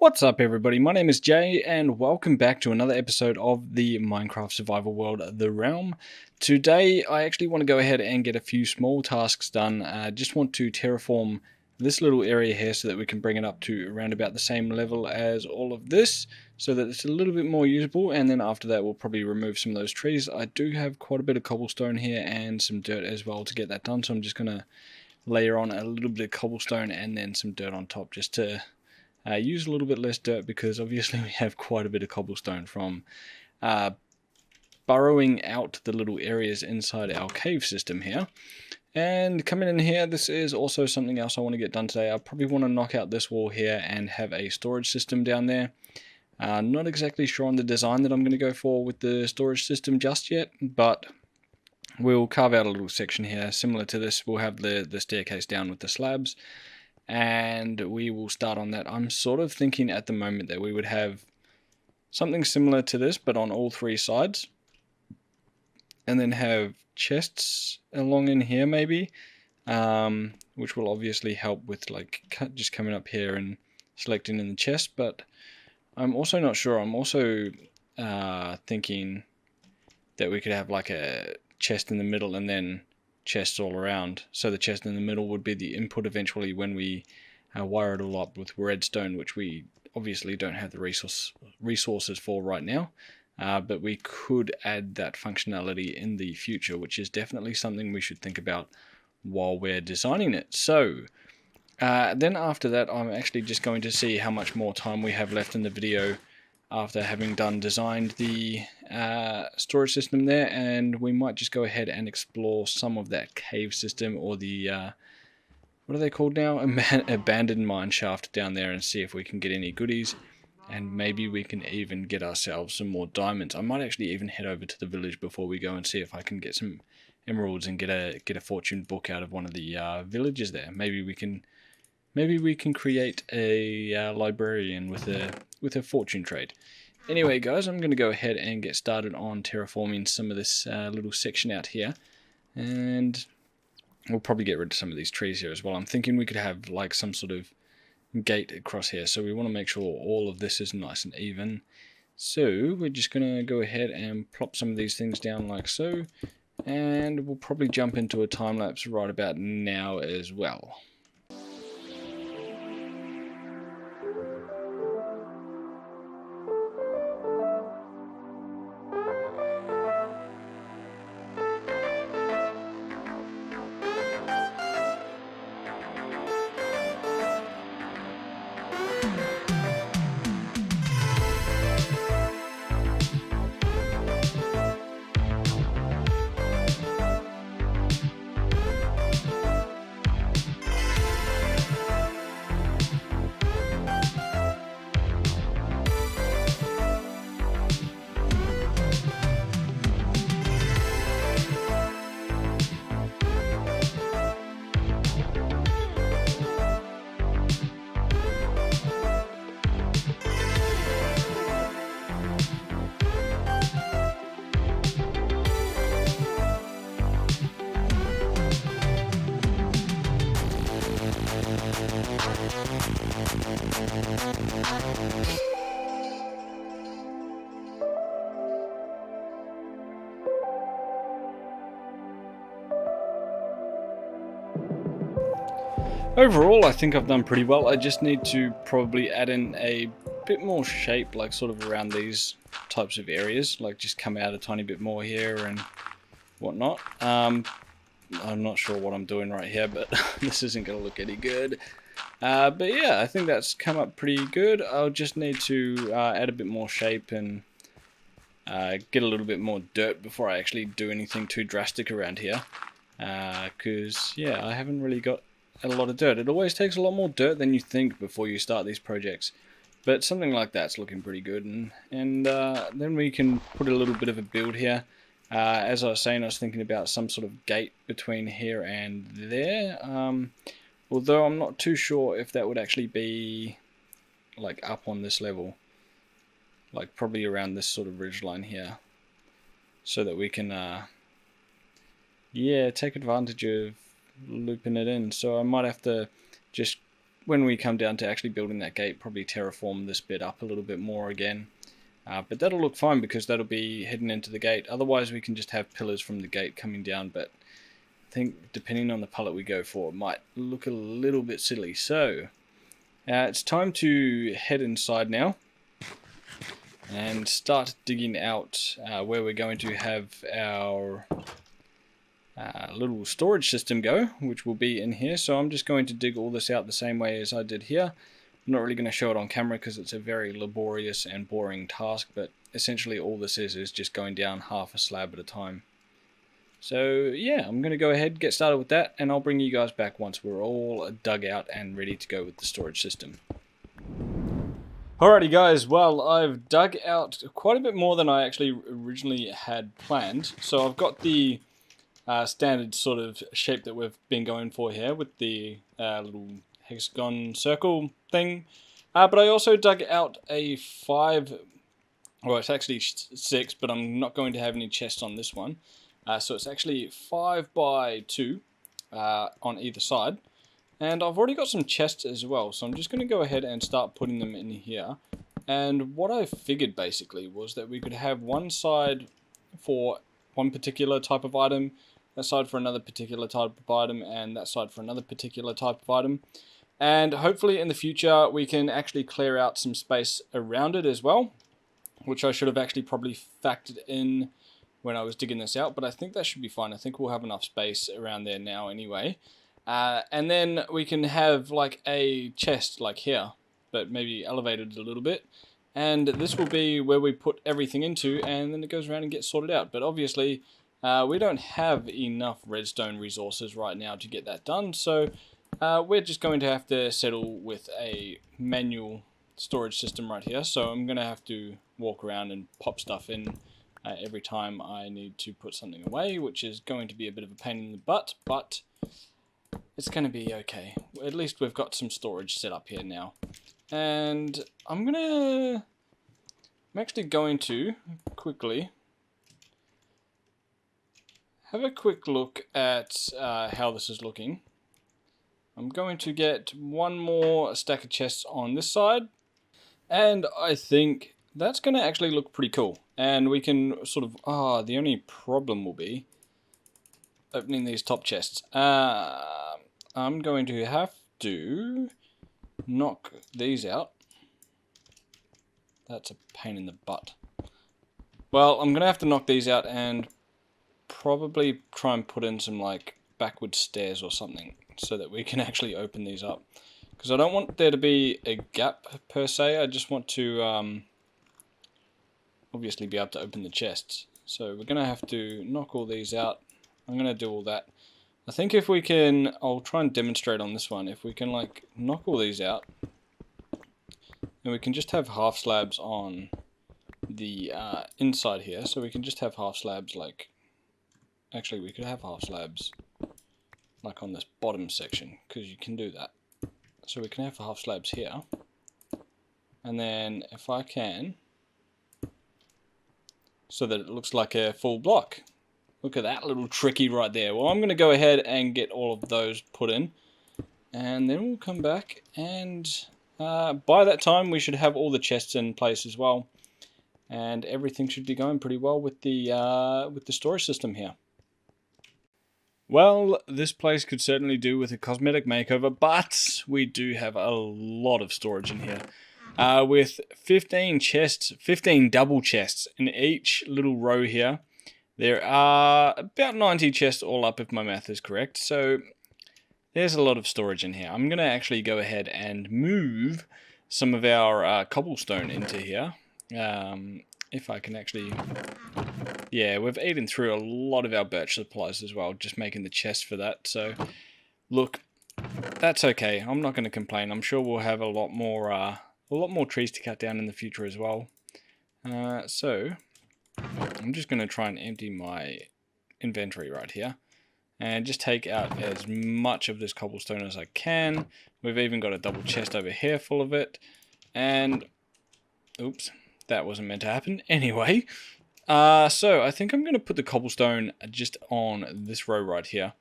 What's up everybody, my name is Jay and welcome back to another episode of the Minecraft survival world, The Realm. Today I actually want to go ahead and get a few small tasks done. I just want to terraform this little area here so that we can bring it up to around about the same level as all of this, so that it's a little bit more usable, and then after that we'll probably remove some of those trees. I do have quite a bit of cobblestone here and some dirt as well to get that done, so I'm just going to layer on a little bit of cobblestone and then some dirt on top just to use a little bit less dirt, because obviously we have quite a bit of cobblestone from burrowing out the little areas inside our cave system here. And coming in here, this is also something else I want to get done today. I probably want to knock out this wall here and have a storage system down there. Not exactly sure on the design that I'm going to go for with the storage system just yet, but we'll carve out a little section here similar to this. We'll have the staircase down with the slabs, and we will start on that. I'm sort of thinking at the moment that we would have something similar to this but on all three sides, and then have chests along in here maybe, which will obviously help with like just coming up here and selecting in the chest. But I'm also not sure. I'm also thinking that we could have like a chest in the middle and then chests all around. So the chest in the middle would be the input eventually when we wire it all up with redstone, which we obviously don't have the resources for right now, but we could add that functionality in the future, which is definitely something we should think about while we're designing it. So then after that, I'm actually just going to see how much more time we have left in the video after having designed the storage system there, and we might just go ahead and explore some of that cave system, or the what are they called now, abandoned mine shaft down there, and see if we can get any goodies, and maybe we can even get ourselves some more diamonds. I might actually even head over to the village before we go and see if I can get some emeralds and get a fortune book out of one of the villages there. Maybe we can create a librarian with a fortune trade. Anyway, guys, I'm going to go ahead and get started on terraforming some of this little section out here, and we'll probably get rid of some of these trees here as well. I'm thinking we could have like some sort of gate across here, so we want to make sure all of this is nice and even. So we're just going to go ahead and plop some of these things down like so, and we'll probably jump into a time lapse right about now as well. Overall, I think I've done pretty well. I just need to probably add in a bit more shape, like sort of around these types of areas, like just come out a tiny bit more here and whatnot. I'm not sure what I'm doing right here, but this isn't going to look any good. But yeah, I think that's come up pretty good. I'll just need to add a bit more shape and get a little bit more dirt before I actually do anything too drastic around here. Because, yeah, I haven't really got a lot of dirt. It always takes a lot more dirt than you think before you start these projects. But something like that's looking pretty good. And then we can put a little bit of a build here. As I was saying, I was thinking about some sort of gate between here and there. Although I'm not too sure if that would actually be like up on this level. Like probably around this sort of ridgeline here. So that we can yeah, take advantage of looping it in. So I might have to just when we come down to actually building that gate, probably terraform this bit up a little bit more again. But that'll look fine because that'll be heading into the gate. Otherwise we can just have pillars from the gate coming down, but I think depending on the palette we go for, it might look a little bit silly. So it's time to head inside now and start digging out where we're going to have our little storage system go, which will be in here. So I'm just going to dig all this out the same way as I did here. I'm not really going to show it on camera because it's a very laborious and boring task, but essentially all this is just going down half a slab at a time. So yeah, I'm going to go ahead, get started with that, and I'll bring you guys back once we're all dug out and ready to go with the storage system. Alrighty guys, well, I've dug out quite a bit more than I actually originally had planned. So I've got the standard sort of shape that we've been going for here with the little hexagon circle thing. But I also dug out a 5, well it's actually 6, but I'm not going to have any chests on this one. So it's actually 5 by 2 on either side. And I've already got some chests as well, so I'm just going to go ahead and start putting them in here. And what I figured basically was that we could have one side for one particular type of item, that side for another particular type of item, and that side for another particular type of item. And hopefully in the future we can actually clear out some space around it as well, which I should have actually probably factored in when I was digging this out, but I think that should be fine. I think we'll have enough space around there now anyway. And then we can have like a chest like here, but maybe elevated a little bit. And this will be where we put everything into, and then it goes around and gets sorted out. But obviously, we don't have enough redstone resources right now to get that done. So we're just going to have to settle with a manual storage system right here. So I'm going to have to walk around and pop stuff in every time I need to put something away, which is going to be a bit of a pain in the butt, but it's going to be okay. At least we've got some storage set up here now. And I'm actually going to quickly have a quick look at how this is looking. I'm going to get one more stack of chests on this side, and I think that's going to actually look pretty cool. And we can sort of, the only problem will be opening these top chests. I'm going to have to knock these out. That's a pain in the butt. Well, I'm going to have to knock these out and probably try and put in some like backward stairs or something so that we can actually open these up. Because I don't want there to be a gap per se, I just want to obviously be able to open the chests. So we're going to have to knock all these out. I'm going to do all that. I think if we can, I'll try and demonstrate on this one, if we can like knock all these out, and we can just have half slabs on the inside here, so we can just have half slabs like, actually we could have half slabs like on this bottom section, because you can do that. So we can have half slabs here, and then if I can, so that it looks like a full block. Look at that little tricky right there. Well, I'm going to go ahead and get all of those put in, and then we'll come back, and by that time we should have all the chests in place as well, and everything should be going pretty well with the storage system here. Well, this place could certainly do with a cosmetic makeover, but we do have a lot of storage in here. With 15 chests, 15 double chests in each little row here. There are about 90 chests all up if my math is correct, so there's a lot of storage in here. I'm going to actually go ahead and move some of our cobblestone into here. If I can actually... Yeah, we've eaten through a lot of our birch supplies as well, just making the chest for that. So, look, that's okay. I'm not going to complain. I'm sure we'll have a lot more trees to cut down in the future as well. So, I'm just going to try and empty my inventory right here, and just take out as much of this cobblestone as I can. We've even got a double chest over here full of it, and oops, that wasn't meant to happen. Anyway, so I think I'm going to put the cobblestone just on this row right here,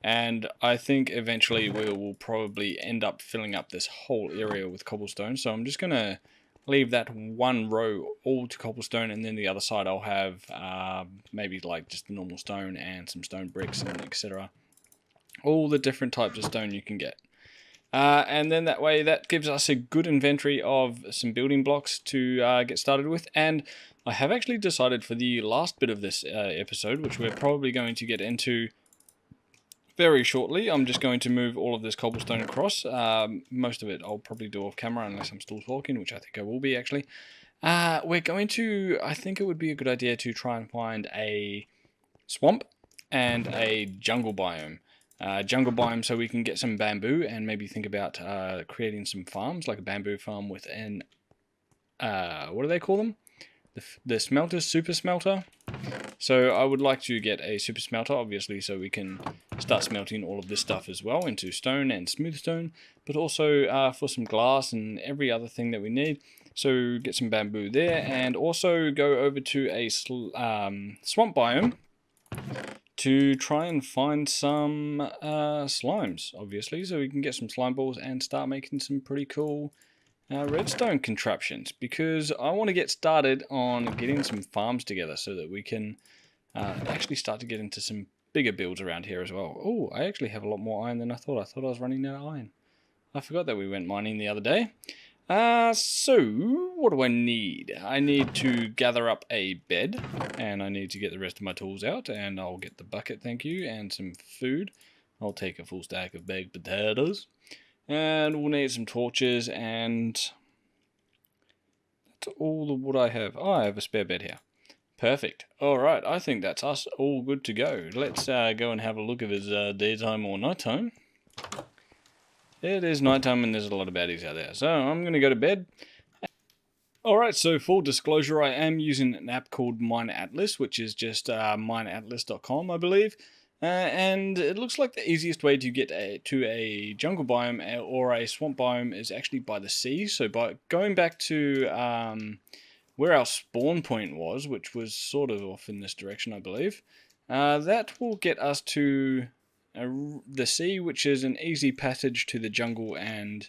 And I think eventually we will probably end up filling up this whole area with cobblestone. So I'm just going to leave that one row all to cobblestone, and then the other side I'll have maybe like just normal stone and some stone bricks and etc. All the different types of stone you can get. And then that way that gives us a good inventory of some building blocks to get started with. And I have actually decided for the last bit of this episode, which we're probably going to get into very shortly, I'm just going to move all of this cobblestone across. Most of it I'll probably do off camera unless I'm still talking, which I think I will be actually. We're going to, I think it would be a good idea to try and find a swamp and a jungle biome. Jungle biome so we can get some bamboo and maybe think about creating some farms, like a bamboo farm with an, what do they call them? The smelter, super smelter. So I would like to get a super smelter, obviously, so we can start smelting all of this stuff as well into stone and smooth stone, but also for some glass and every other thing that we need. So get some bamboo there, and also go over to a swamp biome to try and find some slimes, obviously, so we can get some slime balls and start making some pretty cool redstone contraptions, because I want to get started on getting some farms together so that we can actually start to get into some bigger builds around here as well. Oh, I actually have a lot more iron than I thought. I thought I was running out of iron. I forgot that we went mining the other day. So, what do I need? I need to gather up a bed, and I need to get the rest of my tools out, and I'll get the bucket, thank you, and some food. I'll take a full stack of baked potatoes. And we'll need some torches, and that's all the wood I have. Oh, I have a spare bed here. Perfect. Alright, I think that's us all good to go. Let's go and have a look if it's daytime or nighttime. It is nighttime and there's a lot of baddies out there. So I'm going to go to bed. Alright, so full disclosure, I am using an app called Mine Atlas, which is just mineatlas.com, I believe. And it looks like the easiest way to get to a jungle biome or a swamp biome is actually by the sea. So by going back to where our spawn point was, which was sort of off in this direction, I believe, that will get us to the sea, which is an easy passage to the jungle and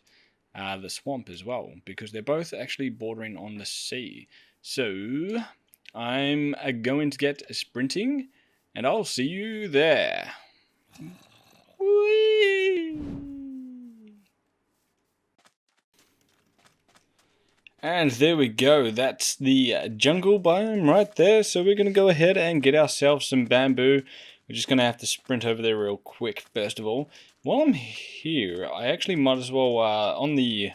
the swamp as well, because they're both actually bordering on the sea. So I'm going to get sprinting, and I'll see you there. Whee! And there we go. That's the jungle biome right there. So we're going to go ahead and get ourselves some bamboo. We're just going to have to sprint over there real quick, first of all. While I'm here, I actually might as well, on the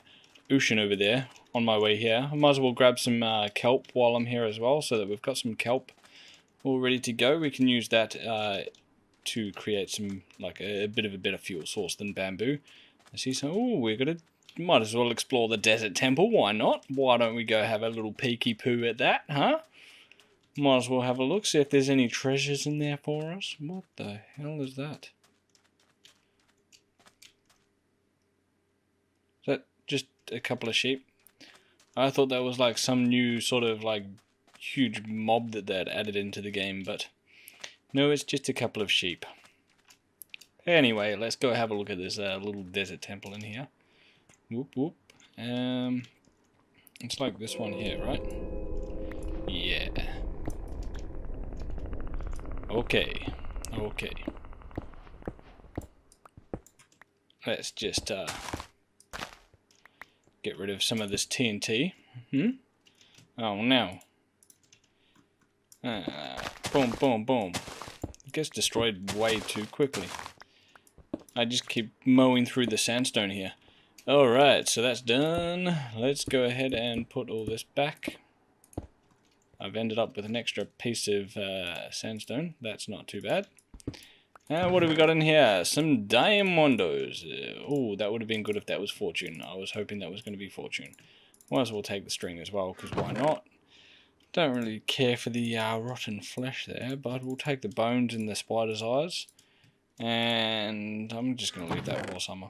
ocean over there, on my way here, I might as well grab some kelp while I'm here as well, so that we've got some kelp all ready to go. We can use that to create some, like a bit of a better fuel source than bamboo. I see some, oh, we're going to, might as well explore the desert temple, why not? Why don't we go have a little peeky poo at that, huh? Might as well have a look, see if there's any treasures in there for us. What the hell is that? Is that just a couple of sheep? I thought that was like some new sort of like huge mob that they'd added into the game, but no, it's just a couple of sheep. Anyway, let's go have a look at this little desert temple in here. Whoop whoop. It's like this one here, right? Yeah. Okay. Okay. Let's just get rid of some of this TNT. Oh no. Boom, boom, boom. It gets destroyed way too quickly. I just keep mowing through the sandstone here. Alright, so that's done. Let's go ahead and put all this back. I've ended up with an extra piece of sandstone. That's not too bad. What have we got in here? Some diamondos. Oh, that would have been good if that was fortune. I was hoping that was going to be fortune. Might as well take the string as well, because why not? Don't really care for the rotten flesh there, but we'll take the bones and the spider's eyes. And I'm just going to leave that all summer.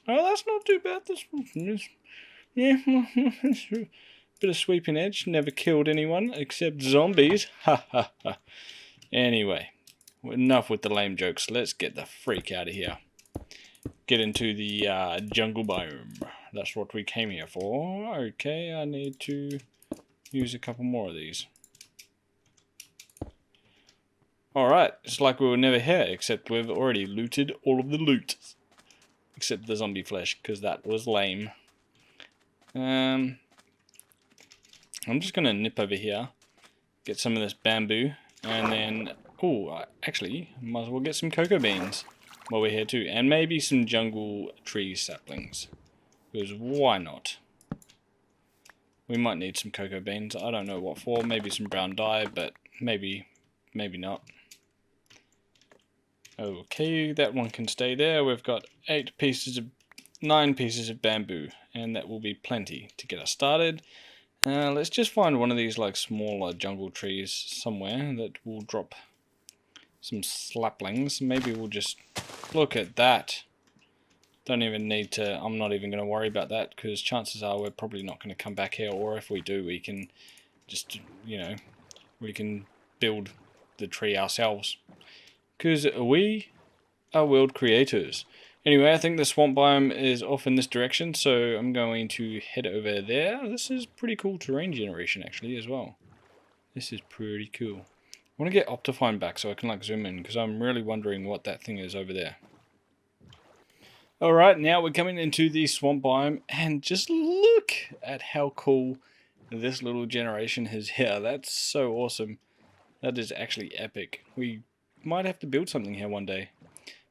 Oh, that's not too bad. This one is, yeah, bit of sweeping edge. Never killed anyone except zombies. Ha ha ha. Anyway, enough with the lame jokes. Let's get the freak out of here. Get into the jungle biome. That's what we came here for. Okay, I need to use a couple more of these. Alright, it's like we were never here, except we've already looted all of the loot. Except the zombie flesh, because that was lame. I'm just going to nip over here, get some of this bamboo, and then, actually, might as well get some cocoa beans while we're here too, and maybe some jungle tree saplings, because why not? We might need some cocoa beans, I don't know what for, maybe some brown dye, but maybe not. Okay, that one can stay there. We've got 9 pieces of bamboo, and that will be plenty to get us started. Let's just find one of these like smaller jungle trees somewhere that will drop some saplings. Maybe we'll just look at that. Don't even need to, I'm not even going to worry about that, because chances are we're probably not going to come back here, or if we do, we can just, we can build the tree ourselves. Because we are world creators. Anyway, I think the swamp biome is off in this direction, so I'm going to head over there. This is pretty cool terrain generation actually as well. This is pretty cool. I want to get Optifine back so I can like zoom in, because I'm really wondering what that thing is over there. Alright, now we're coming into the swamp biome, and just look at how cool this little generation is here. That's so awesome. That is actually epic. We might have to build something here one day.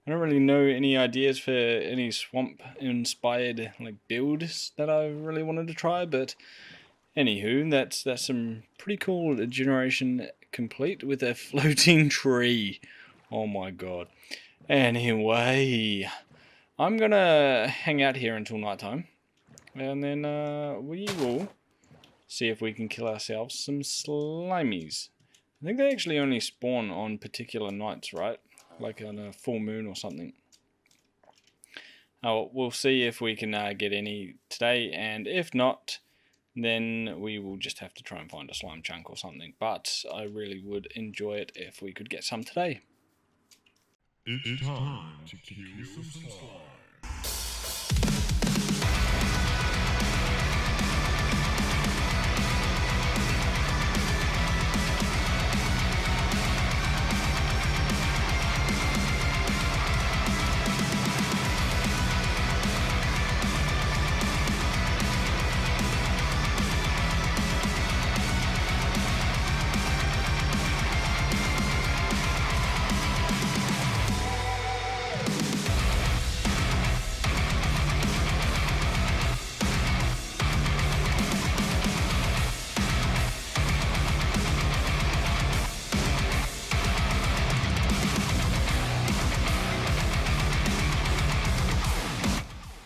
I don't really know any ideas for any swamp inspired like builds that I really wanted to try, but anywho, that's some pretty cool generation complete with a floating tree. Oh my god. Anyway, I'm gonna hang out here until nighttime, and then we will see if we can kill ourselves some slimies. I think they actually only spawn on particular nights, right? Like on a full moon or something. We'll see if we can get any today, and if not, then we will just have to try and find a slime chunk or something. But I really would enjoy it if we could get some today. It's time to kill some slime.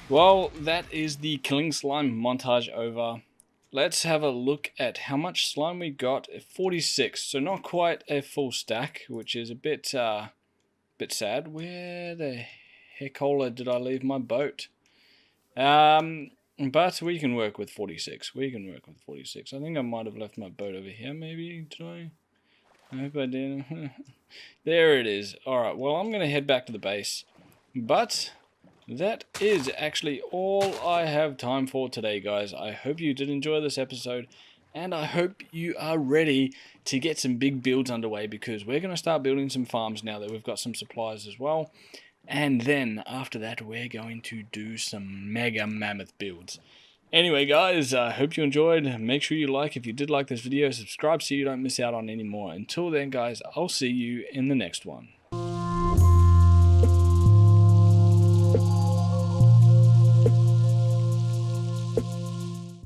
Well, that is the killing slime montage over. Let's have a look at how much slime we got. 46, so not quite a full stack, which is a bit sad. Where the heckola did I leave my boat? But we can work with 46. We can work with 46. I think I might have left my boat over here, maybe. Did I? I hope I didn't. There it is. Alright, well, I'm going to head back to the base. But that is actually all I have time for today, guys. I hope you did enjoy this episode, and I hope you are ready to get some big builds underway, because we're going to start building some farms now that we've got some supplies as well. And then after that, we're going to do some mega mammoth builds. Anyway, guys, I hope you enjoyed. Make sure you like if you did like this video. Subscribe so you don't miss out on any more. Until then, guys, I'll see you in the next one.